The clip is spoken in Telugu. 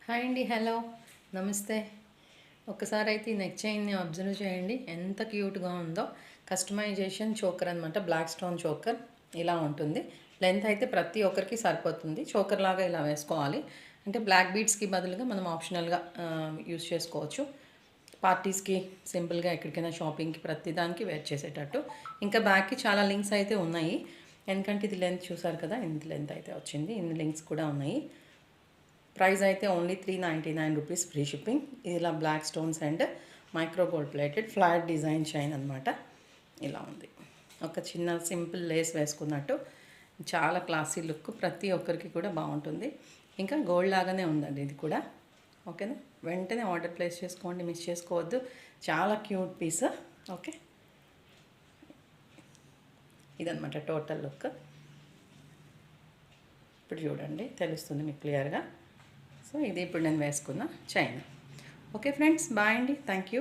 హాయ్ అండి, హలో, నమస్తే. ఒక్కసారి అయితే ఈ నెక్ చైన్ని అబ్జర్వ్ చేయండి, ఎంత క్యూట్గా ఉందో. కస్టమైజేషన్ చోకర్ అనమాట, బ్లాక్ స్టోన్ చోకర్ ఇలా ఉంటుంది. లెంత్ అయితే ప్రతి ఒక్కరికి సరిపోతుంది. చోకర్ లాగా ఇలా వేసుకోవాలి. అంటే బ్లాక్ బీడ్స్కి బదులుగా మనం ఆప్షనల్గా యూస్ చేసుకోవచ్చు. పార్టీస్కి సింపుల్గా ఎక్కడికైనా షాపింగ్కి ప్రతి దానికి వేర్ చేసేటట్టు. ఇంకా బ్యాక్కి చాలా లింక్స్ అయితే ఉన్నాయి, ఎందుకంటే ఇది లెంత్ చూసారు కదా, ఇంత లెంత్ అయితే వచ్చింది. ఇన్ని లింక్స్ కూడా ఉన్నాయి. ప్రైస్ అయితే ఓన్లీ 399 రూపీస్, ఫ్రీ షిప్పింగ్. ఇలా black stones and micro gold plated flat design chain అనమాట. ఇలా ఉంది. ఒక చిన్న సింపుల్ లేస్ వేసుకున్నట్టు చాలా క్లాసీ లుక్, ప్రతి ఒక్కరికి కూడా బాగుంటుంది. ఇంకా గోల్డ్ లాగానే ఉందండి ఇది కూడా. ఓకేనా, వెంటనే ఆర్డర్ ప్లేస్ చేసుకోండి, మిస్ చేసుకోవద్దు. చాలా క్యూట్ పీస్. ఓకే, ఇదనమాట టోటల్ లుక్. ఇప్పుడు చూడండి, తెలుస్తుంది మీకు క్లియర్గా. సో ఇది ఇప్పుడు నేను వేసుకున్న చైన్. ఓకే ఫ్రెండ్స్, బాయ్ అండి, థ్యాంక్ యూ.